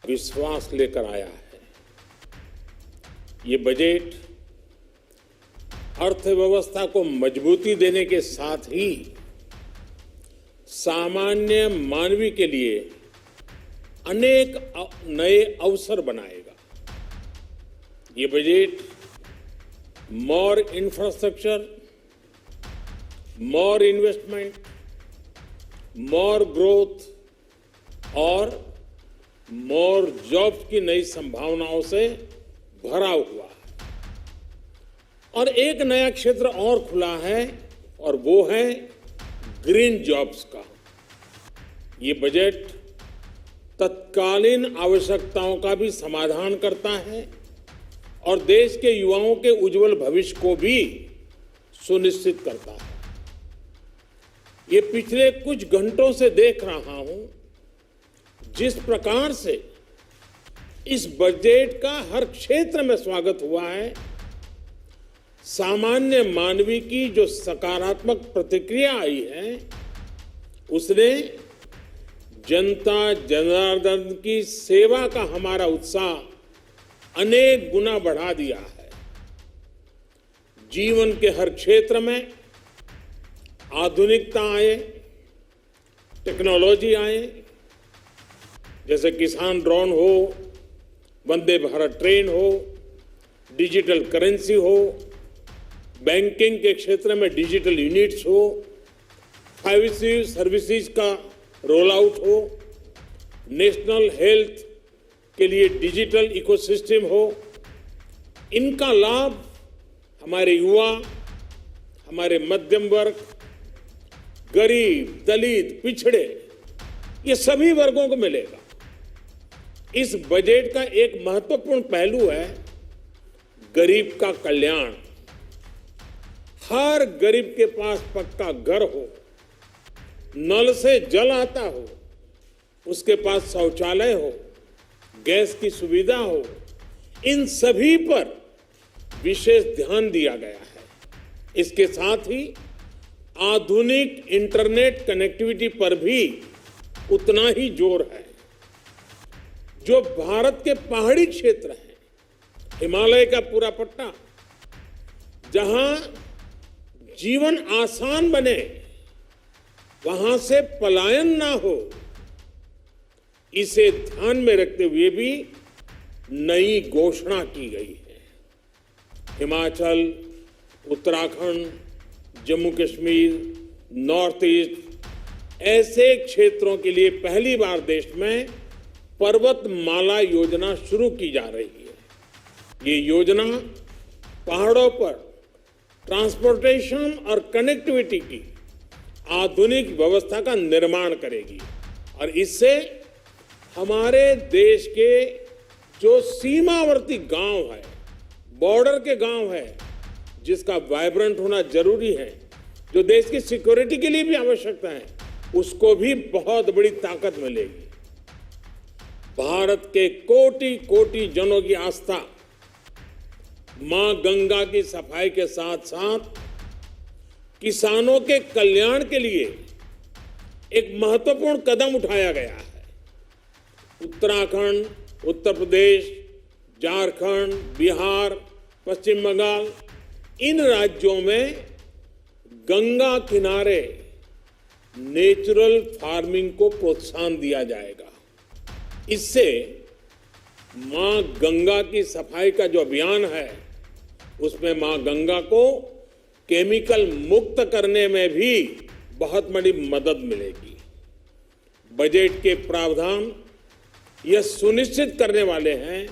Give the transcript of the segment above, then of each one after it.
विश्वास लेकर आया है। ये बजट अर्थव्यवस्था को मजबूती देने के साथ ही सामान्य मानवी के लिए अनेक नए अवसर बनाएगा। ये बजट मोर इंफ्रास्ट्रक्चर, मोर इन्वेस्टमेंट, मोर ग्रोथ और मोर जॉब्स की नई संभावनाओं से भरा हुआ है। और एक नया क्षेत्र और खुला है और वो है ग्रीन जॉब्स का। ये बजट तत्कालीन आवश्यकताओं का भी समाधान करता है और देश के युवाओं के उज्जवल भविष्य को भी सुनिश्चित करता है। ये पिछले कुछ घंटों से देख रहा हूं जिस प्रकार से इस बजट का हर क्षेत्र में स्वागत हुआ है। सामान्य मानवी की जो सकारात्मक प्रतिक्रिया आई है उसने जनता जनार्दन की सेवा का हमारा उत्साह अनेक गुना बढ़ा दिया है। जीवन के हर क्षेत्र में आधुनिकता आए, टेक्नोलॉजी आए, जैसे किसान ड्रोन हो, वंदे भारत ट्रेन हो, डिजिटल करेंसी हो, बैंकिंग के क्षेत्र में डिजिटल यूनिट्स हो, 5G सर्विसेज का रोल आउट हो, नेशनल हेल्थ के लिए डिजिटल इकोसिस्टम हो। इनका लाभ हमारे युवा, हमारे मध्यम वर्ग, गरीब, दलित, पिछड़े, ये सभी वर्गों को मिलेगा। इस बजट का एक महत्वपूर्ण पहलू है गरीब का कल्याण। हर गरीब के पास पक्का घर हो, नल से जल आता हो, उसके पास शौचालय हो, गैस की सुविधा हो, इन सभी पर विशेष ध्यान दिया गया है। इसके साथ ही आधुनिक इंटरनेट कनेक्टिविटी पर भी उतना ही जोर है। जो भारत के पहाड़ी क्षेत्र हैं, हिमालय का पूरा पट्टा, जहां जीवन आसान बने, वहां से पलायन ना हो, इसे ध्यान में रखते हुए भी नई घोषणा की गई है। हिमाचल, उत्तराखंड, जम्मू कश्मीर, नॉर्थ ईस्ट ऐसे क्षेत्रों के लिए पहली बार देश में पर्वतमाला योजना शुरू की जा रही है। ये योजना पहाड़ों पर ट्रांसपोर्टेशन और कनेक्टिविटी की आधुनिक व्यवस्था का निर्माण करेगी और इससे हमारे देश के जो सीमावर्ती गांव है, बॉर्डर के गांव है, जिसका वाइब्रेंट होना जरूरी है, जो देश की सिक्योरिटी के लिए भी आवश्यकता है, उसको भी बहुत बड़ी ताकत मिलेगी। भारत के कोटि कोटि जनों की आस्था मां गंगा की सफाई के साथ साथ किसानों के कल्याण के लिए एक महत्वपूर्ण कदम उठाया गया है। उत्तराखंड, उत्तर प्रदेश, झारखंड, बिहार, पश्चिम बंगाल, इन राज्यों में गंगा किनारे नेचुरल फार्मिंग को प्रोत्साहन दिया जाएगा। इससे मां गंगा की सफाई का जो अभियान है, उसमें मां गंगा को केमिकल मुक्त करने में भी बहुत बड़ी मदद मिलेगी। बजट के प्रावधान यह सुनिश्चित करने वाले हैं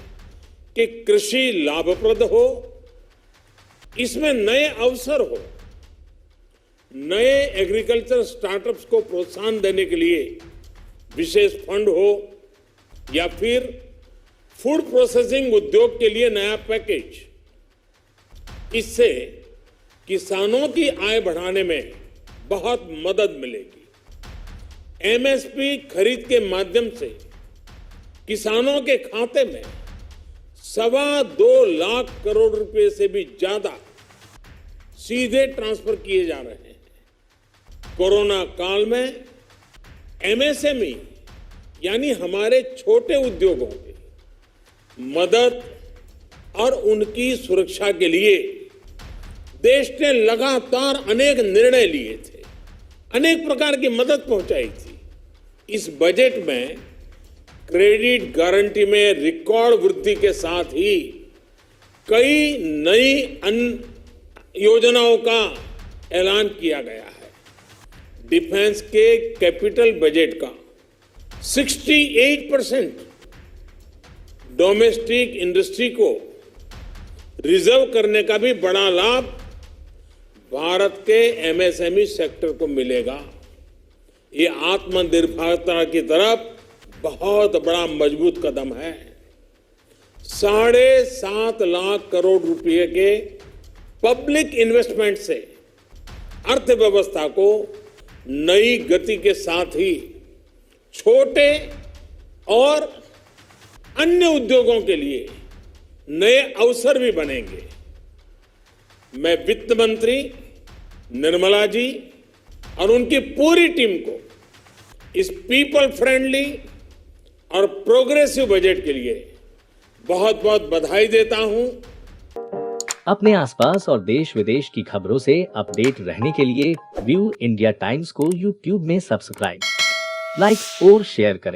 कि कृषि लाभप्रद हो, इसमें नए अवसर हो, नए एग्रीकल्चर स्टार्टअप्स को प्रोत्साहन देने के लिए विशेष फंड हो या फिर फूड प्रोसेसिंग उद्योग के लिए नया पैकेज। इससे किसानों की आय बढ़ाने में बहुत मदद मिलेगी। एमएसपी खरीद के माध्यम से किसानों के खाते में 2.25 लाख करोड़ रुपए से भी ज्यादा सीधे ट्रांसफर किए जा रहे हैं। कोरोना काल में एमएसएमई यानी हमारे छोटे उद्योगों की मदद और उनकी सुरक्षा के लिए देश ने लगातार अनेक निर्णय लिए थे, अनेक प्रकार की मदद पहुंचाई थी। इस बजट में क्रेडिट गारंटी में रिकॉर्ड वृद्धि के साथ ही कई नई योजनाओं का ऐलान किया गया है। डिफेंस के कैपिटल बजट का 68% डोमेस्टिक इंडस्ट्री को रिजर्व करने का भी बड़ा लाभ भारत के एमएसएमई सेक्टर को मिलेगा। ये आत्मनिर्भरता की तरफ बहुत बड़ा मजबूत कदम है। 7.5 लाख करोड़ रुपए के पब्लिक इन्वेस्टमेंट से अर्थव्यवस्था को नई गति के साथ ही छोटे और अन्य उद्योगों के लिए नए अवसर भी बनेंगे। मैं वित्त मंत्री निर्मला जी और उनकी पूरी टीम को इस पीपल फ्रेंडली और प्रोग्रेसिव बजट के लिए बहुत बहुत बधाई देता हूं। अपने आसपास और देश विदेश की खबरों से अपडेट रहने के लिए व्यू इंडिया टाइम्स को यूट्यूब में सब्सक्राइब, लाइक और शेयर करें।